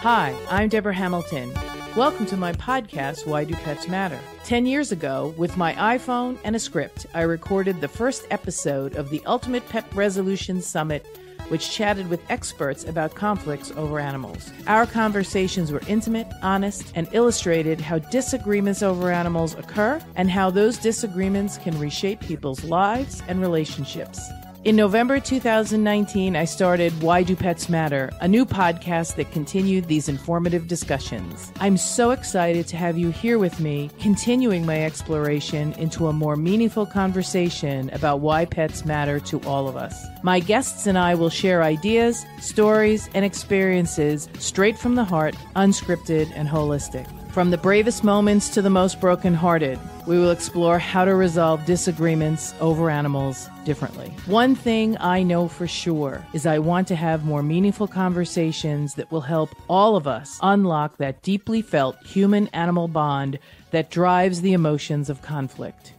Hi, I'm Deborah Hamilton. Welcome to my podcast, Why Do Pets Matter? 10 years ago, with my iPhone and a script, I recorded the first episode of the Ultimate Pet Resolution Summit, which chatted with experts about conflicts over animals. Our conversations were intimate, honest, and illustrated how disagreements over animals occur and how those disagreements can reshape people's lives and relationships. In November 2019, I started Why Do Pets Matter, a new podcast that continued these informative discussions. I'm so excited to have you here with me, continuing my exploration into a more meaningful conversation about why pets matter to all of us. My guests and I will share ideas, stories, and experiences straight from the heart, unscripted and holistic. From the bravest moments to the most brokenhearted, we will explore how to resolve disagreements over animals differently. One thing I know for sure is I want to have more meaningful conversations that will help all of us unlock that deeply felt human-animal bond that drives the emotions of conflict.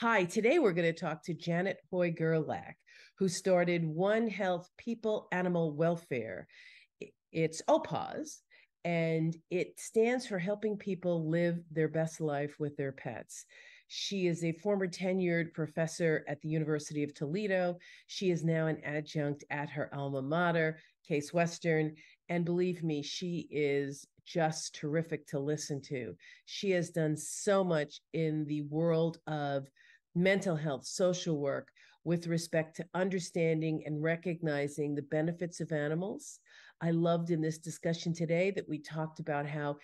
Hi, today we're going to talk to Janet Hoy-Gerlach, who started One Health People Animal Welfare. It's OPAWS, and it stands for helping people live their best life with their pets. She is a former tenured professor at the University of Toledo. She is now an adjunct at her alma mater, Case Western, and believe me, she is just terrific to listen to. She has done so much in the world of mental health, social work, with respect to understanding and recognizing the benefits of animals. I loved in this discussion today that we talked about how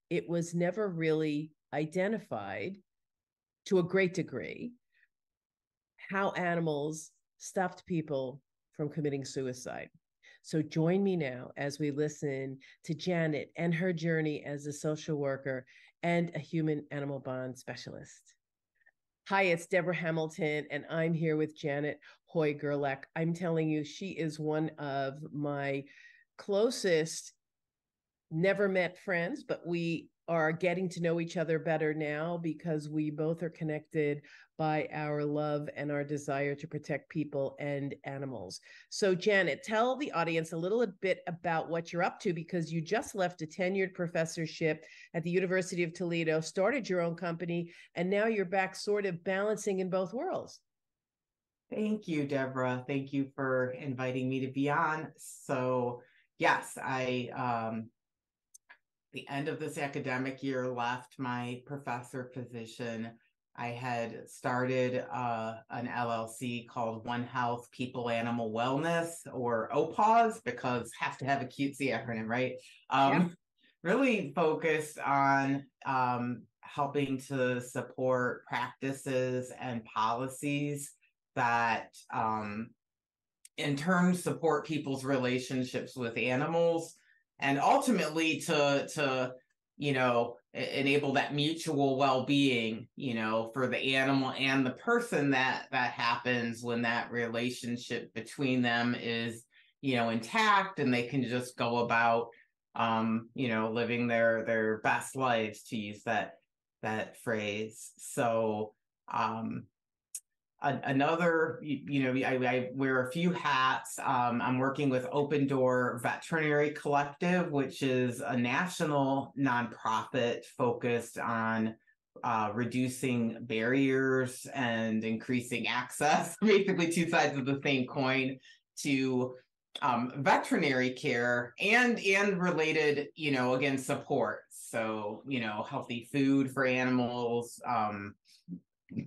it was never really identified to a great degree how animals stopped people from committing suicide. So join me now as we listen to Janet and her journey as a social worker and a human-animal bond specialist. Hi, it's Deborah Hamilton, and I'm here with Janet Hoy-Gerlach. I'm telling you, she is one of my closest, never met friends, but we are getting to know each other better now because we both are connected by our love and our desire to protect people and animals. So Janet, tell the audience a little bit about what you're up to, because you just left a tenured professorship at the University of Toledo, started your own company, and now you're back sort of balancing in both worlds. Thank you, Deborah. Thank you for inviting me to be on. So yes, the end of this academic year left my professor position. I had started an LLC called One Health People Animal Wellness, or OPAWS, because have to have a cutesy acronym, right? Really focused on helping to support practices and policies that in turn support people's relationships with animals, and ultimately to enable that mutual well-being, for the animal and the person, that happens when that relationship between them is, intact, and they can just go about, living their best lives, to use that phrase. So, I wear a few hats. I'm working with Open Door Veterinary Collective, which is a national nonprofit focused on reducing barriers and increasing access, basically two sides of the same coin, to veterinary care and related, again, support. So, healthy food for animals,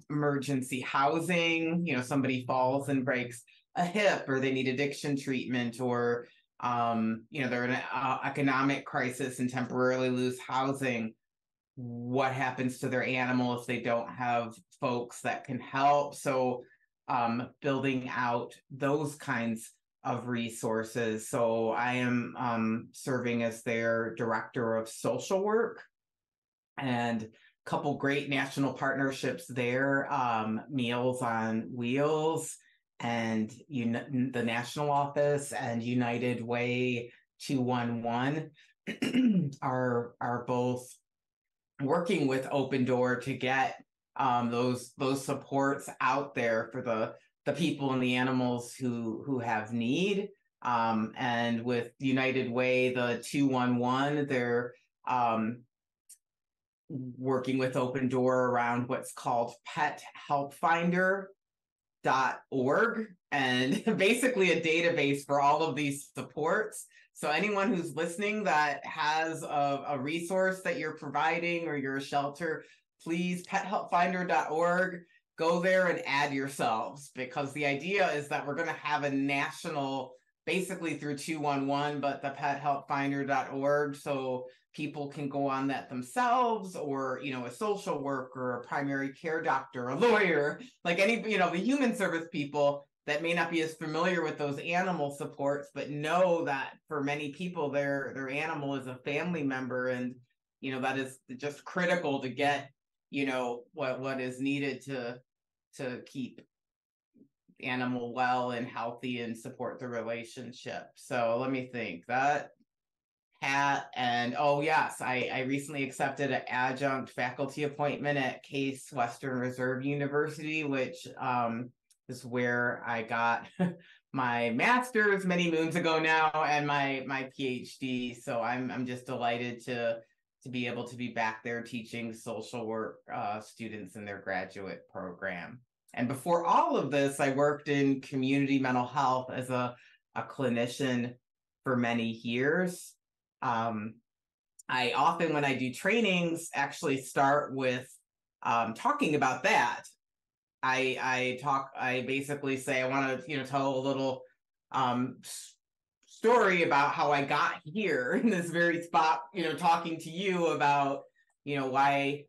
emergency housing, somebody falls and breaks a hip, or they need addiction treatment, or they're in an economic crisis and temporarily lose housing. What happens to their animal if they don't have folks that can help? So building out those kinds of resources. So I am serving as their director of social work, and couple great national partnerships there, Meals on Wheels and the national office and United Way 211 are both working with Open Door to get those supports out there for the people and the animals who have need. And with United Way, the 211, they're working with Open Door around what's called pethelpfinder.org, and basically a database for all of these supports. So anyone who's listening that has a resource that you're providing or you're a shelter, please pethelpfinder.org, go there and add yourselves, because the idea is that we're going to have a national, basically through 211, but the pethelpfinder.org, so people can go on that themselves, or, a social worker, a primary care doctor, a lawyer, like any, the human service people that may not be as familiar with those animal supports, but know that for many people, their animal is a family member. And, that is just critical to get, what is needed to keep animal well and healthy and support the relationship. So let me think. That hat, and oh yes, I recently accepted an adjunct faculty appointment at Case Western Reserve University, which is where I got my master's many moons ago now, and my PhD. So I'm just delighted to be able to be back there teaching social work students in their graduate program. And before all of this, I worked in community mental health as a clinician for many years. I often, when I do trainings, actually start with talking about that. I basically say, I want to, tell a little story about how I got here in this very spot, talking to you about, why,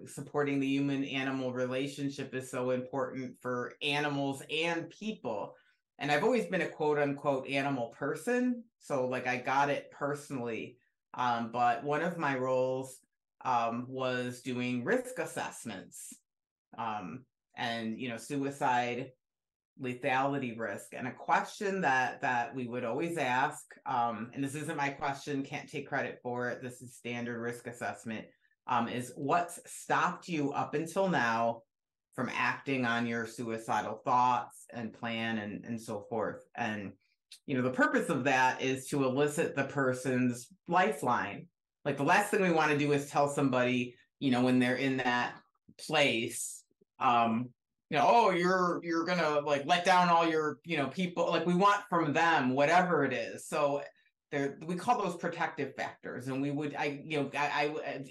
supporting the human animal relationship is so important for animals and people. And I've always been a quote unquote animal person. So like I got it personally. But one of my roles was doing risk assessments and, suicide lethality risk. And a question that we would always ask, and this isn't my question, can't take credit for it, this is standard risk assessment, is what's stopped you up until now from acting on your suicidal thoughts and plan and so forth. And, the purpose of that is to elicit the person's lifeline. Like the last thing we want to do is tell somebody, when they're in that place, oh, you're gonna like let down all your, people. Like we want from them whatever it is. So we call those protective factors. And we would, I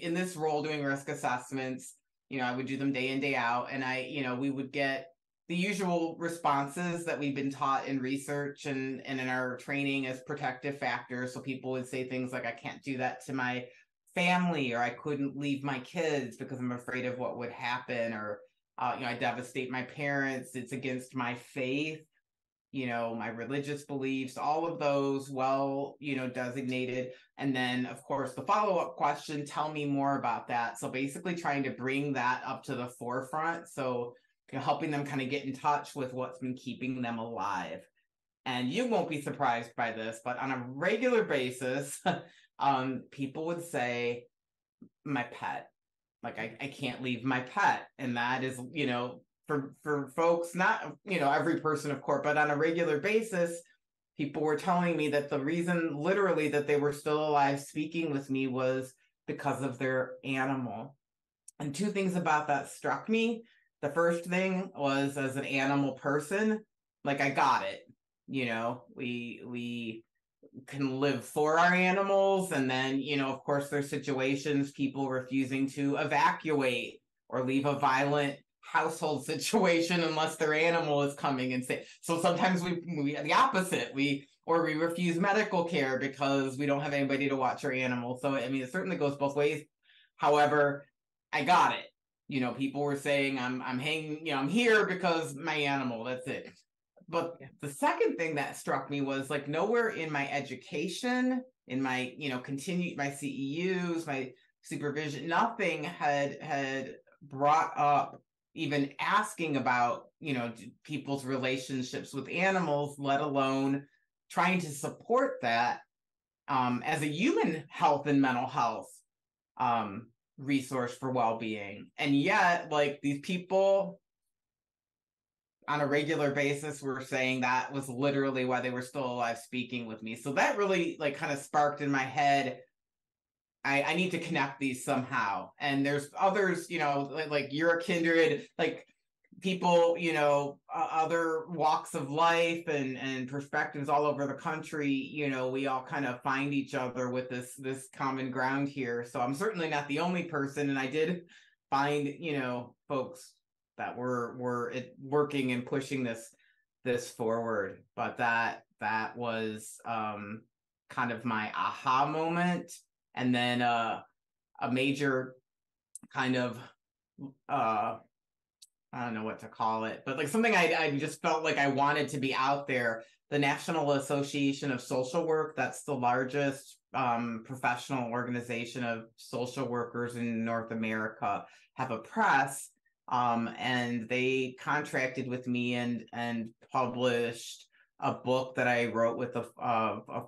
in this role doing risk assessments, I would do them day in, day out, and we would get the usual responses that we've been taught in research and in our training as protective factors. So people would say things like, I can't do that to my family, or I couldn't leave my kids because I'm afraid of what would happen, or I devastate my parents, it's against my faith, my religious beliefs, all of those designated. And then of course the follow-up question, tell me more about that. So basically trying to bring that up to the forefront. So helping them kind of get in touch with what's been keeping them alive. And you won't be surprised by this, but on a regular basis, people would say, my pet, like I can't leave my pet. And that is, for folks, not, every person, of course, but on a regular basis, people were telling me that the reason literally that they were still alive speaking with me was because of their animal. And two things about that struck me. The first thing was, as an animal person, like I got it. We can live for our animals. And then, of course, there's situations, people refusing to evacuate or leave a violent household situation unless their animal is coming and say. So sometimes we the opposite. We refuse medical care because we don't have anybody to watch our animal. So I mean, it certainly goes both ways. However, I got it. People were saying I'm hanging, I'm here because my animal, that's it. But the second thing that struck me was like nowhere in my education, in my, my CEUs, my supervision, nothing had brought up even asking about, people's relationships with animals, let alone trying to support that as a human health and mental health resource for well-being. And yet, like, these people on a regular basis were saying that was literally why they were still alive speaking with me. So that really like kind of sparked in my head, I need to connect these somehow. And there's others, like you're a kindred, like people, other walks of life and perspectives all over the country, we all kind of find each other with this common ground here. So I'm certainly not the only person. And I did find, folks that were working and pushing this forward. But that was kind of my aha moment. And then a major kind of I don't know what to call it, but like something I just felt like I wanted to be out there. The National Association of Social Work, that's the largest professional organization of social workers in North America, have a press, and they contracted with me and published a book that I wrote with a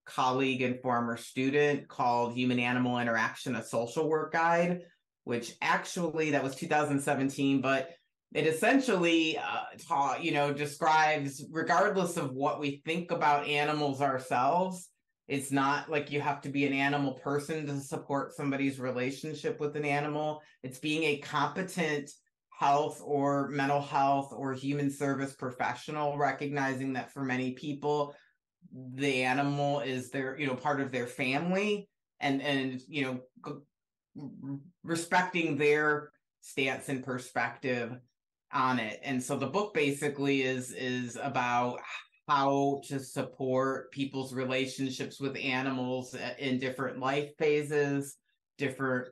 colleague and former student called Human Animal Interaction, a Social Work Guide, which actually that was 2017, but it essentially describes, regardless of what we think about animals ourselves, it's not like you have to be an animal person to support somebody's relationship with an animal. It's being a competent health or mental health or human service professional, recognizing that for many people, the animal is their, part of their family, and respecting their stance and perspective on it. And so the book basically is about how to support people's relationships with animals in different life phases, different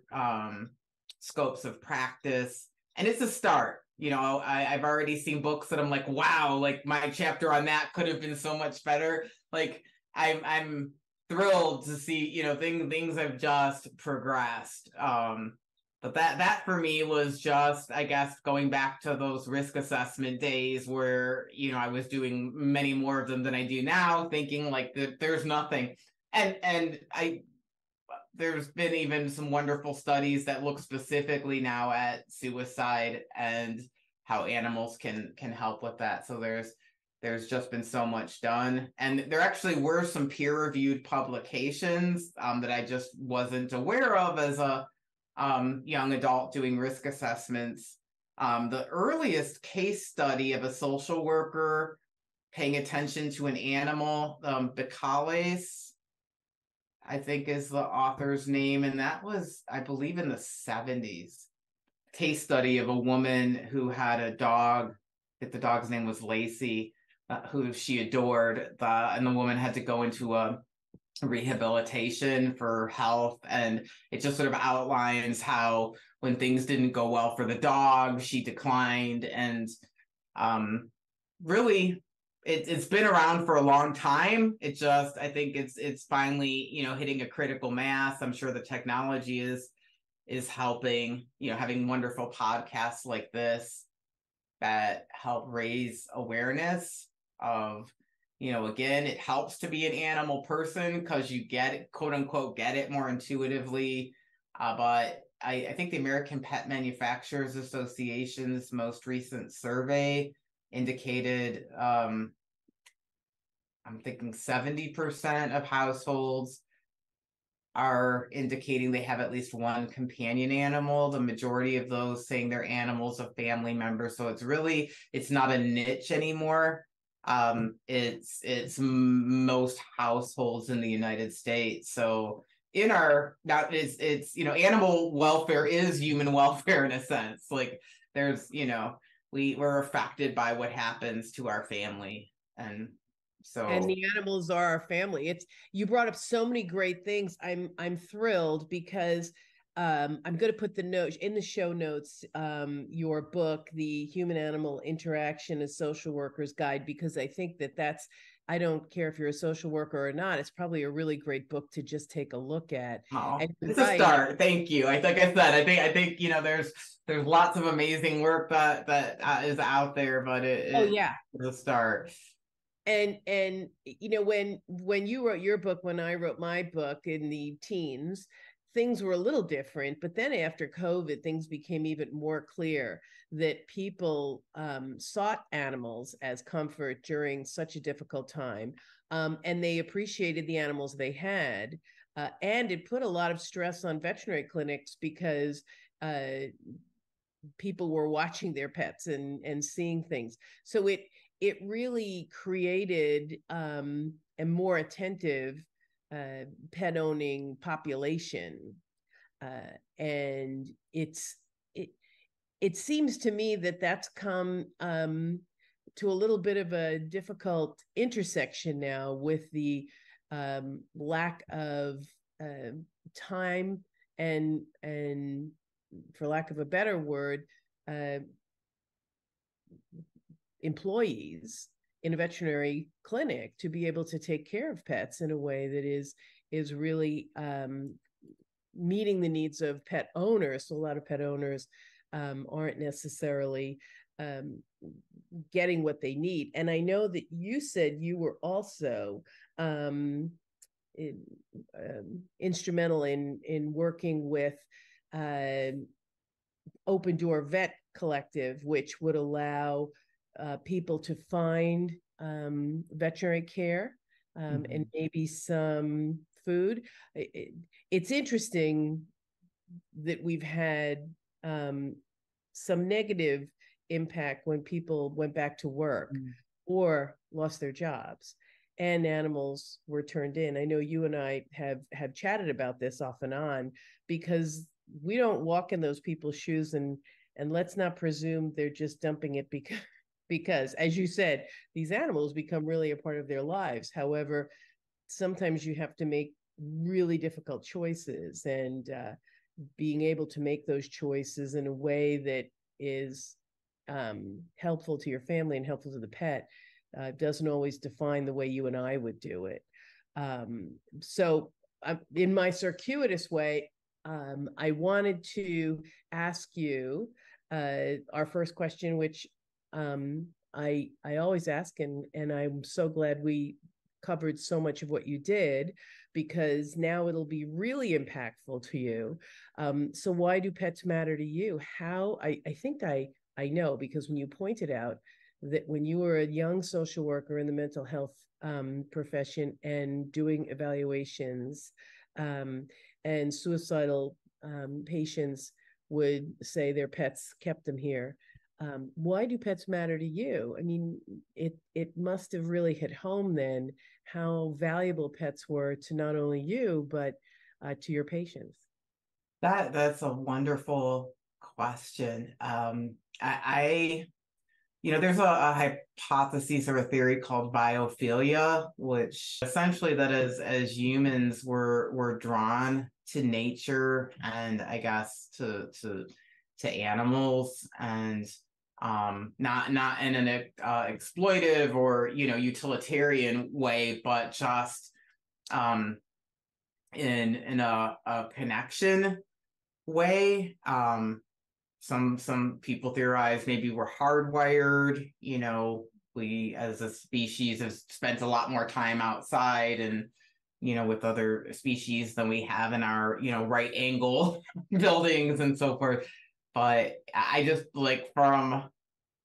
scopes of practice. And it's a start. I've already seen books that I'm like, wow, like my chapter on that could have been so much better. Like I'm thrilled to see, things have just progressed. But that for me was just, I guess, going back to those risk assessment days where, I was doing many more of them than I do now, thinking like there's nothing. And there's been even some wonderful studies that look specifically now at suicide and how animals can help with that. So there's just been so much done. And there actually were some peer-reviewed publications that I just wasn't aware of as a young adult doing risk assessments. The earliest case study of a social worker paying attention to an animal, Bacales, I think is the author's name. And that was, I believe, in the 70s. Case study of a woman who had a dog. I think the dog's name was Lacey, who she adored. And the woman had to go into a rehabilitation for health. And it just sort of outlines how when things didn't go well for the dog, she declined. And really, it's been around for a long time. It just, I think it's finally, hitting a critical mass. I'm sure the technology is helping, having wonderful podcasts like this that help raise awareness of, again, it helps to be an animal person because you get it, quote unquote, get it more intuitively. But I think the American Pet Manufacturers Association's most recent survey indicated, I'm thinking 70% of households are indicating they have at least one companion animal. The majority of those saying they're animals of family members. So it's not a niche anymore. It's most households in the United States. So it's animal welfare is human welfare in a sense. Like there's, we're affected by what happens to our family. And the animals are our family. You brought up so many great things. I'm thrilled because I'm going to put the note in the show notes, your book, The Human Animal Interaction as Social Workers Guide, because I think that's I don't care if you're a social worker or not, it's probably a really great book to just take a look at. Oh, And you're it's a right. start. Thank you. Like I said, I think there's lots of amazing work that is out there, but Oh it yeah. is a start. And when you wrote your book, when I wrote my book in the teens, things were a little different. But then after COVID, things became even more clear that people sought animals as comfort during such a difficult time, and they appreciated the animals they had. And it put a lot of stress on veterinary clinics because people were watching their pets and seeing things. So it really created a more attentive pet owning population, and it seems to me that that's come to a little bit of a difficult intersection now with the lack of time and for lack of a better word, uh, employees in a veterinary clinic to be able to take care of pets in a way that is really meeting the needs of pet owners. So a lot of pet owners aren't necessarily getting what they need. And I know that you said you were also um, in, instrumental in working with Open Door Vet Collective, which would allow people to find veterinary care and maybe some food. It's interesting that we've had some negative impact when people went back to work or lost their jobs and animals were turned in. I know you and I have chatted about this off and on, because we don't walk in those people's shoes, and let's not presume they're just dumping it because as you said, these animals become really a part of their lives. However, sometimes you have to make really difficult choices, and being able to make those choices in a way that is helpful to your family and helpful to the pet doesn't always define the way you and I would do it. So in my circuitous way, I wanted to ask you our first question, which I always ask, and I'm so glad we covered so much of what you did, because now it'll be really impactful to you. So why do pets matter to you? How I think I know, because when you pointed out that when you were a young social worker in the mental health profession and doing evaluations, and suicidal patients would say their pets kept them here. Why do pets matter to you? I mean, it must have really hit home then how valuable pets were to not only you, but to your patients. That's a wonderful question. I there's a hypothesis or a theory called biophilia, which essentially that is, as humans we're drawn to nature and I guess to animals, and not in an exploitive or utilitarian way, but just in a connection way. Some people theorize maybe we're hardwired. We as a species have spent a lot more time outside and with other species than we have in our right angle buildings and so forth. But I just, like, from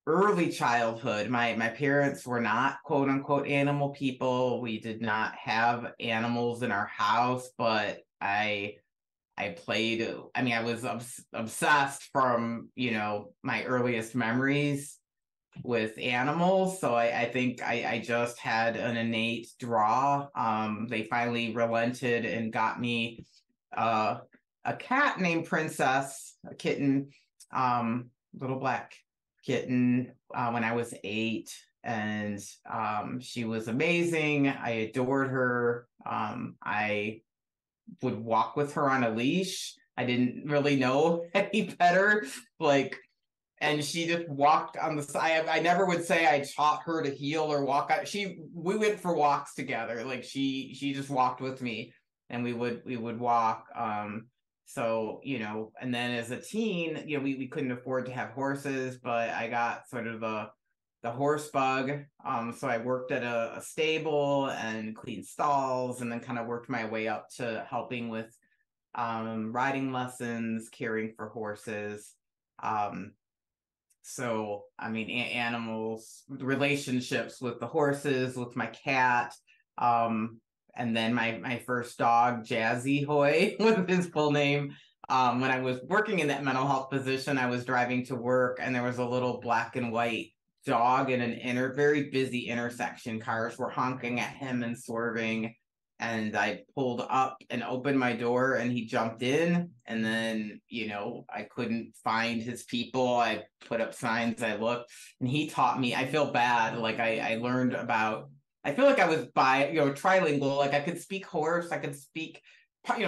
early childhood, my parents were not quote unquote animal people. We did not have animals in our house, but I played, I mean, I was obsessed from, my earliest memories with animals. So I think I just had an innate draw. They finally relented and got me a cat named Princess, a kitten, little black kitten, when I was 8. And she was amazing. I adored her. I would walk with her on a leash. I didn't really know any better. Like, and she just walked on the side. I never would say I taught her to heel or walk. We went for walks together. Like she just walked with me, and we would walk. So, and then as a teen, we couldn't afford to have horses, but I got sort of the horse bug. So I worked at a stable and cleaned stalls, and then kind of worked my way up to helping with riding lessons, caring for horses. So, I mean, animals, relationships with the horses, with my cat, and then my first dog, Jazzy Hoy, was his full name. When I was working in that mental health position, I was driving to work, and there was a little black and white dog in an very busy intersection. Cars were honking at him and swerving. And I pulled up and opened my door, and he jumped in. And then, I couldn't find his people. I put up signs, I looked, and he taught me. I feel bad. Like I learned about, I feel like I was trilingual. Like I could speak horse, I could speak,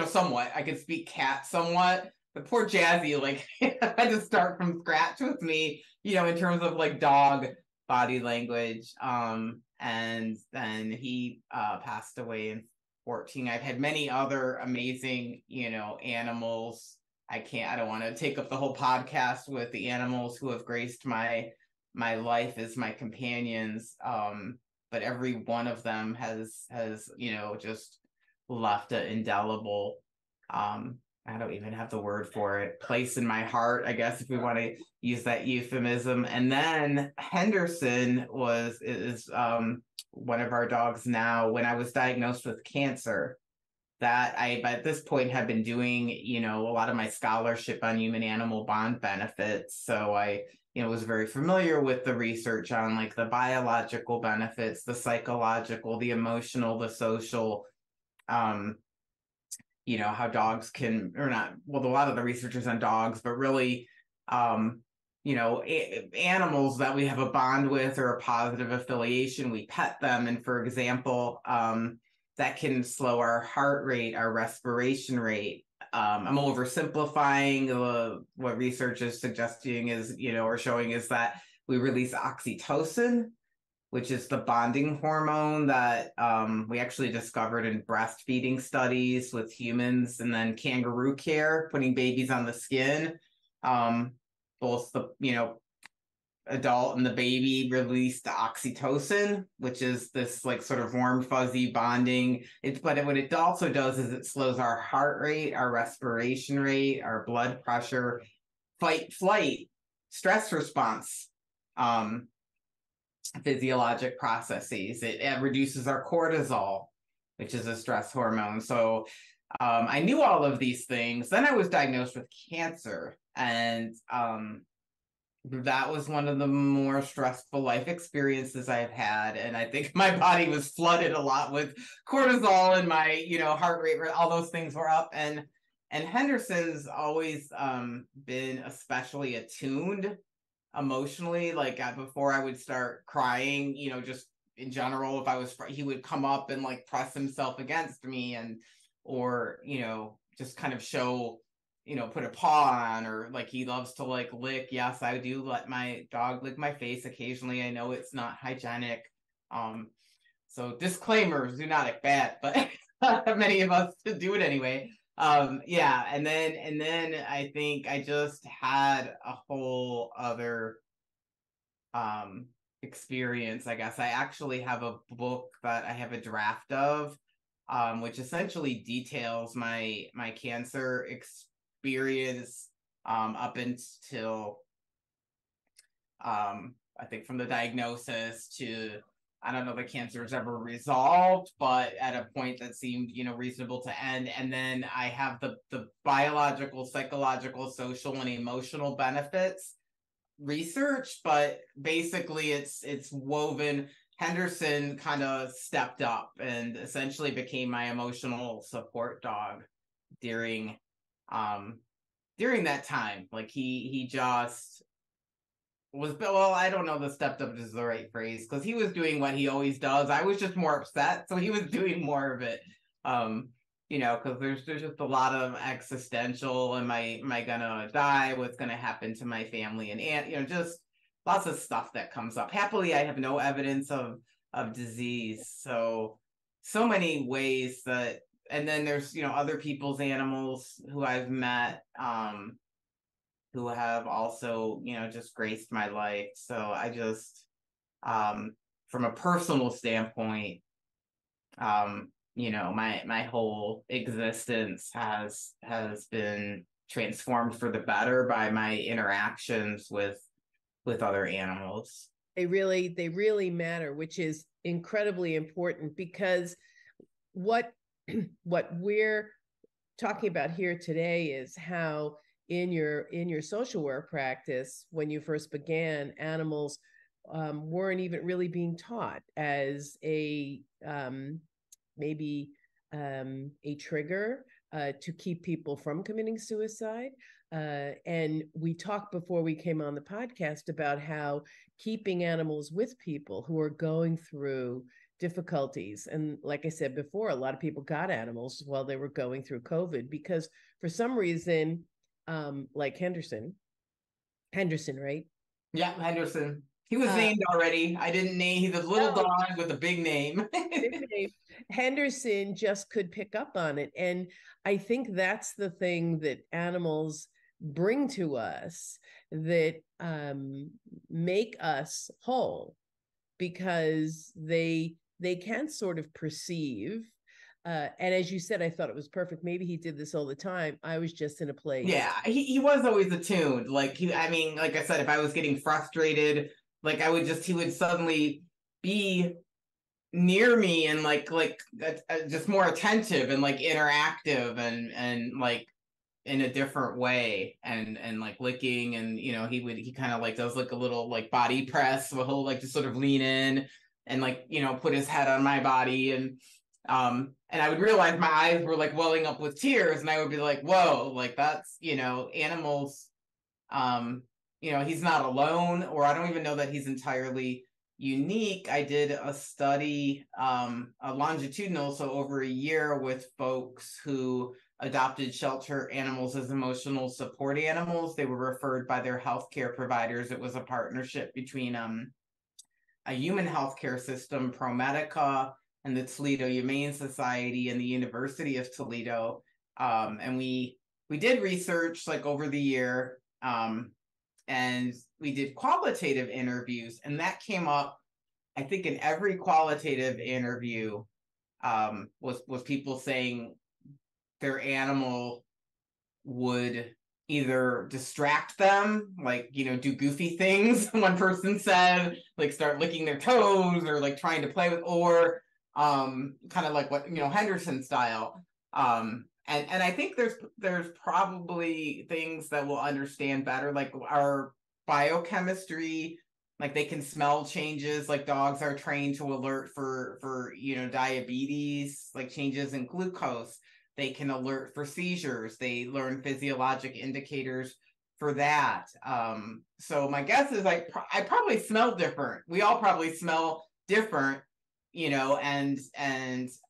somewhat. I could speak cat somewhat. But poor Jazzy, like, had to start from scratch with me, in terms of like dog body language. And then he passed away in 14. I've had many other amazing, animals. I don't want to take up the whole podcast with the animals who have graced my life as my companions. But every one of them has just left an indelible, I don't even have the word for it, place in my heart, I guess, if we want to use that euphemism. And then Henderson is one of our dogs now. When I was diagnosed with cancer, that I, at this point, had been doing, a lot of my scholarship on human animal bond benefits. So I, was very familiar with the research on like the biological benefits, the psychological, the emotional, the social, how dogs can, or not, well, a lot of the research is on dogs, but really, animals that we have a bond with or a positive affiliation, we pet them. And for example, that can slow our heart rate, our respiration rate. I'm oversimplifying. What research is suggesting is, or showing is that we release oxytocin, which is the bonding hormone that we actually discovered in breastfeeding studies with humans, and then kangaroo care, putting babies on the skin. Both the, adult and the baby release the oxytocin, which is this like sort of warm, fuzzy bonding. But what it also does is it slows our heart rate, our respiration rate, our blood pressure, fight, flight, stress response, physiologic processes. It reduces our cortisol, which is a stress hormone. So I knew all of these things. Then I was diagnosed with cancer, and that was one of the more stressful life experiences I've had. And I think my body was flooded a lot with cortisol, and my, heart rate, all those things were up. And Henderson's always been especially attuned emotionally. Like before I would start crying, just in general, he would come up and like press himself against me, or just kind of show, put a paw on, or like he loves to like lick. Yes, I do let my dog lick my face occasionally. I know it's not hygienic. So disclaimers, zoonotic bad, but many of us do it anyway. Yeah, and then I think I just had a whole other experience, I guess. I actually have a book that I have a draft of, which essentially details my cancer experience up until I think from the diagnosis to, I don't know, the cancer is ever resolved, but at a point that seemed, reasonable to end. And then I have the biological, psychological, social, and emotional benefits research, but basically it's woven. Henderson kind of stepped up and essentially became my emotional support dog during that time. Like he just was, well, I don't know the stepped up is the right phrase, because he was doing what he always does. I was just more upset, so he was doing more of it. because there's just a lot of existential, am I gonna die? What's gonna happen to my family? And just lots of stuff that comes up. Happily, I have no evidence of disease. So many ways that, and then there's, other people's animals who I've met, who have also, just graced my life. So I just, from a personal standpoint, my whole existence has been transformed for the better by my interactions with other animals. They really matter, which is incredibly important, because what we're talking about here today is how in your social work practice, when you first began, animals weren't even really being taught as maybe a trigger to keep people from committing suicide. And we talked before we came on the podcast about how keeping animals with people who are going through difficulties. And like I said before, a lot of people got animals while they were going through COVID because for some reason, like Henderson, right? Yeah, Henderson. He was named already. I didn't name. He's a little dog with a big name. Big name. Henderson just could pick up on it. And I think that's the thing that animals bring to us that make us whole, because they can sort of perceive. And as you said, I thought it was perfect. Maybe he did this all the time. I was just in a place. Yeah, he was always attuned. Like like I said, if I was getting frustrated, like he would suddenly be near me and just more attentive and like interactive and like in a different way and like licking, and he kind of like does like a little like body press, so he'll like just sort of lean in and like put his head on my body, and I would realize my eyes were like welling up with tears, and I would be like, whoa, like that's animals, he's not alone, or I don't even know that he's entirely unique. I did a study, a longitudinal, so over a year, with folks who adopted shelter animals as emotional support animals. They were referred by their healthcare providers. It was a partnership between a human healthcare system, ProMedica, and the Toledo Humane Society and the University of Toledo. And we did research like over the year, and we did qualitative interviews, and that came up, I think, in every qualitative interview, was people saying their animal would either distract them, like, do goofy things. One person said, like, start licking their toes or like trying to play with, or kind of like what, Henderson style. And I think there's probably things that we'll understand better, like our biochemistry, like they can smell changes, like dogs are trained to alert for diabetes, like changes in glucose. They can alert for seizures. They learn physiologic indicators for that. So my guess is I probably smell different. We all probably smell different, and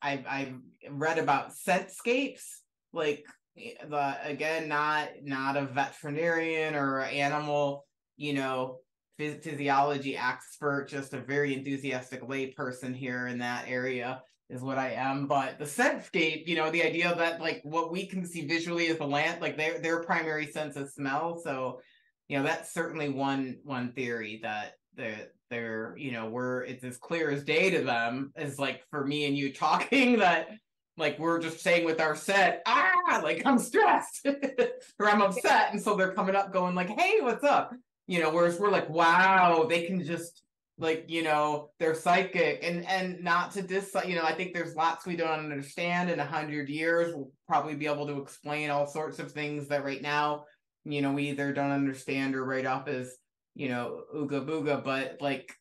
I've read about scentscapes, like again, not a veterinarian or animal, physiology expert, just a very enthusiastic layperson here in that area is what I am. But the scentscape, the idea that like what we can see visually is the land, like their primary sense of smell. So, that's certainly one theory that they're it's as clear as day to them as like for me and you talking, that like we're just saying with our set, like I'm stressed or I'm upset, and so they're coming up going like, hey, what's up? Whereas we're like, wow, they can just like, they're psychic, and not to I think there's lots we don't understand. In 100 years, we'll probably be able to explain all sorts of things that right now, we either don't understand or write off as, ooga booga. But like,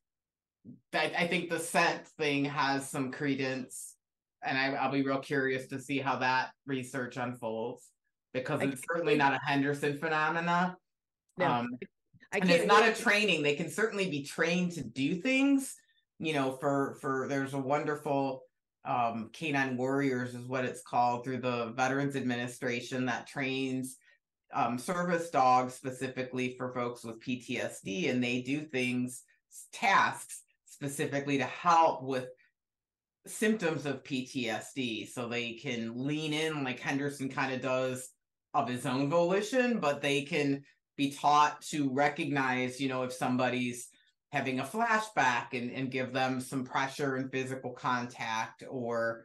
I think the scent thing has some credence, and I'll be real curious to see how that research unfolds, because it's certainly not a Henderson phenomena. No. And it's not a training. They can certainly be trained to do things, for there's a wonderful Canine Warriors is what it's called, through the Veterans Administration, that trains service dogs specifically for folks with PTSD, and they do tasks specifically to help with symptoms of PTSD, so they can lean in like Henderson kind of does of his own volition, but they can be taught to recognize, if somebody's having a flashback, and give them some pressure and physical contact, or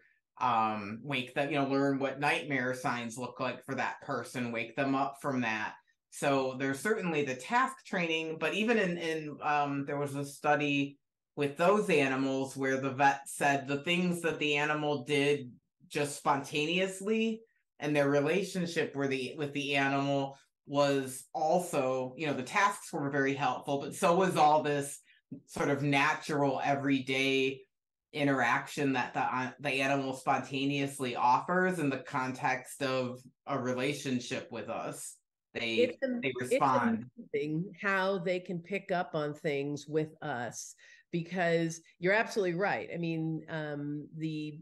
wake them, learn what nightmare signs look like for that person, wake them up from that. So there's certainly the task training, but even in there was a study with those animals where the vet said the things that the animal did just spontaneously, and their relationship with the animal was also, the tasks were very helpful, but so was all this sort of natural everyday interaction that the animal spontaneously offers in the context of a relationship with us. They respond. It's amazing how they can pick up on things with us, because you're absolutely right. I mean, the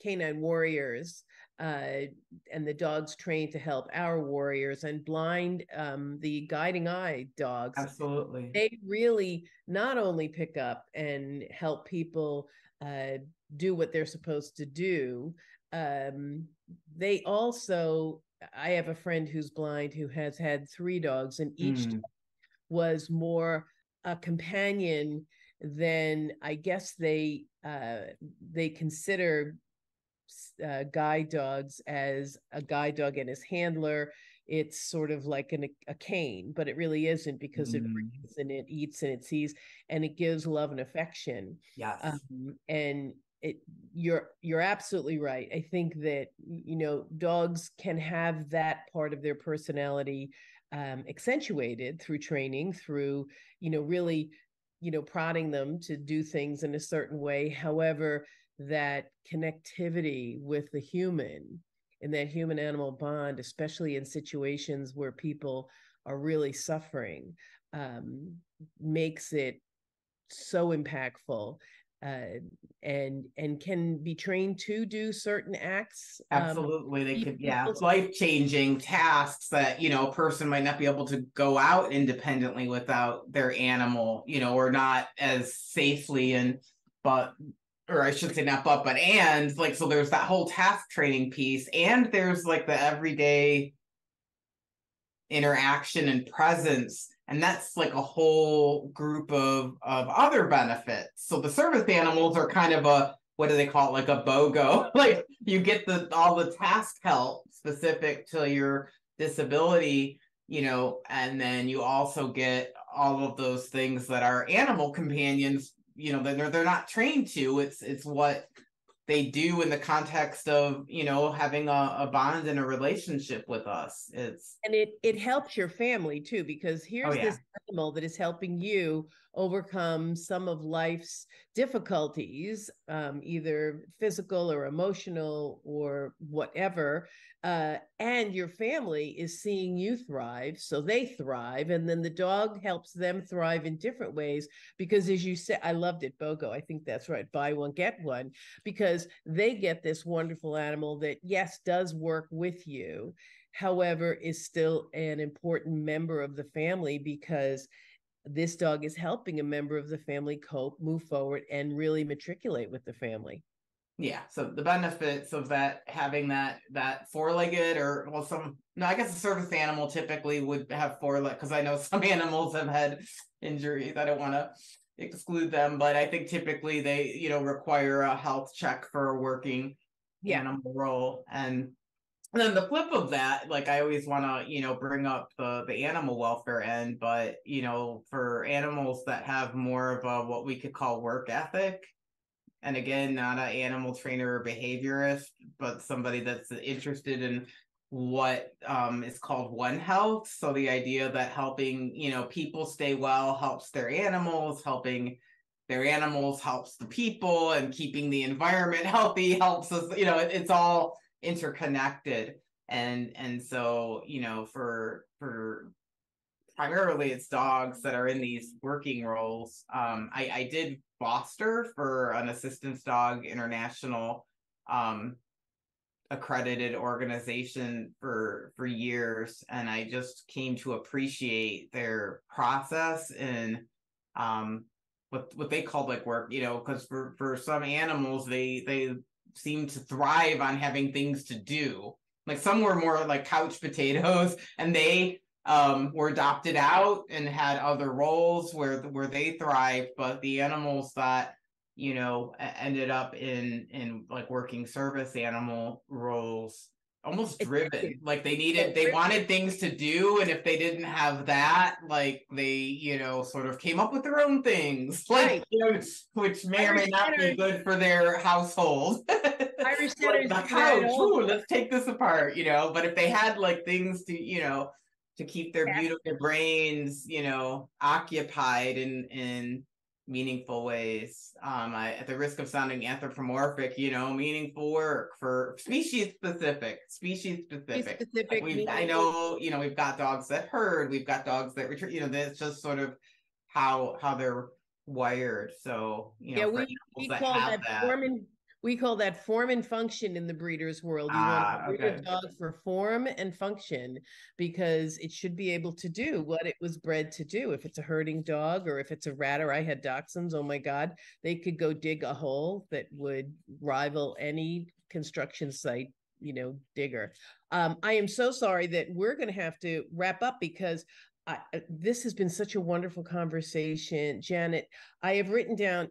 canine warriors and the dogs trained to help our warriors, and blind, the guiding eye dogs. Absolutely. They really not only pick up and help people do what they're supposed to do, they also, I have a friend who's blind who has had 3 dogs, and each dog was more a companion than, I guess, they consider guide dogs as a guide dog and his handler. It's sort of like a cane, but it really isn't, because it breathes and it eats and it sees, and it gives love and affection. Yes. And you're absolutely right. I think that, dogs can have that part of their personality accentuated through training, through, really, prodding them to do things in a certain way. However, that connectivity with the human and that human animal bond, especially in situations where people are really suffering, makes it so impactful, and can be trained to do certain acts. Absolutely. They could, life-changing tasks that, a person might not be able to go out independently without their animal, or not as safely, or I should say not but and like, so there's that whole task training piece, and there's like the everyday interaction and presence, and that's like a whole group of other benefits. So the service animals are kind of a, what do they call it, like a BOGO. Like, you get all the task help specific to your disability, and then you also get all of those things that our animal companions, they're not trained to. It's what they do in the context of, having a bond and a relationship with us. And it helps your family too, because here's this animal that is helping you overcome some of life's difficulties, either physical or emotional or whatever. And your family is seeing you thrive, so they thrive. And then the dog helps them thrive in different ways, because, as you said, I loved it, BOGO. I think that's right. Buy one, get one, because they get this wonderful animal that, yes, does work with you, however, is still an important member of the family, because this dog is helping a member of the family cope, move forward, and really matriculate with the family. Yeah. So the benefits of that, having that 4-legged, or, I guess a service animal typically would have 4-legged, because I know some animals have had injuries. I don't want to exclude them, but I think typically they, require a health check for a working animal role. And then the flip of that, like, I always want to, bring up the animal welfare end, but, for animals that have more of a, what we could call, work ethic, and again, not an animal trainer or behaviorist, but somebody that's interested in what is called One Health. So the idea that helping, people stay well helps their animals, helping their animals helps the people, and keeping the environment healthy helps us, it's all interconnected. And so, for primarily it's dogs that are in these working roles. I did foster for an assistance dog international accredited organization for years, and I just came to appreciate their process and what they call like work, because for some animals they seem to thrive on having things to do. Like some were more like couch potatoes, and they were adopted out and had other roles where they thrived, but the animals that ended up in like working service animal roles, almost driven, like they wanted things to do, and if they didn't have that, like they sort of came up with their own things, like which may or may not be good for their household. Irish like the couch, ooh, let's take this apart, but if they had like things to keep their beautiful brains occupied in meaningful ways. At the risk of sounding anthropomorphic, meaningful work for species specific. I know, we've got dogs that herd, we've got dogs that return, that's just sort of how they're wired. So, we call that form and function in the breeder's world. You want to breed a dog for form and function, because it should be able to do what it was bred to do. If it's a herding dog, or if it's a ratter, I had dachshunds, oh my God, they could go dig a hole that would rival any construction site, digger. I am so sorry that we're going to have to wrap up, because this has been such a wonderful conversation. Janet, I have written down,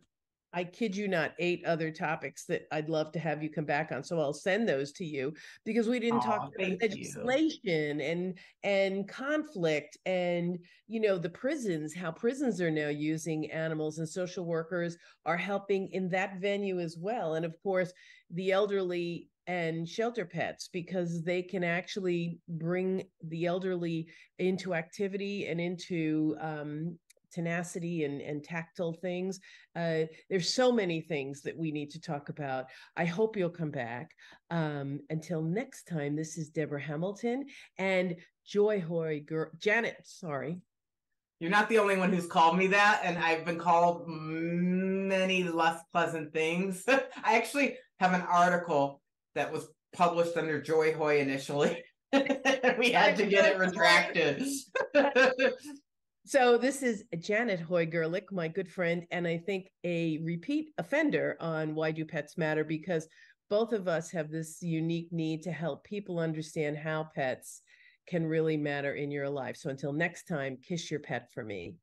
I kid you not, 8 other topics that I'd love to have you come back on. So I'll send those to you, because we didn't talk about legislation and conflict, and the prisons, how prisons are now using animals, and social workers are helping in that venue as well. And of course, the elderly and shelter pets, because they can actually bring the elderly into activity and into tenacity and tactile things. There's so many things that we need to talk about. I hope you'll come back. Until next time, this is Deborah Hamilton and Janet, sorry. You're not the only one who's called me that, and I've been called many less pleasant things. I actually have an article that was published under Joy Hoy initially. We had to get it retracted. So this is Janet Hoy-Gerlach, my good friend, and I think a repeat offender on Why Do Pets Matter, because both of us have this unique need to help people understand how pets can really matter in your life. So until next time, kiss your pet for me.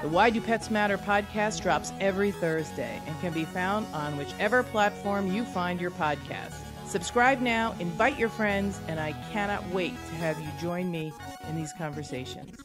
The Why Do Pets Matter podcast drops every Thursday and can be found on whichever platform you find your podcast. Subscribe now, invite your friends, and I cannot wait to have you join me in these conversations.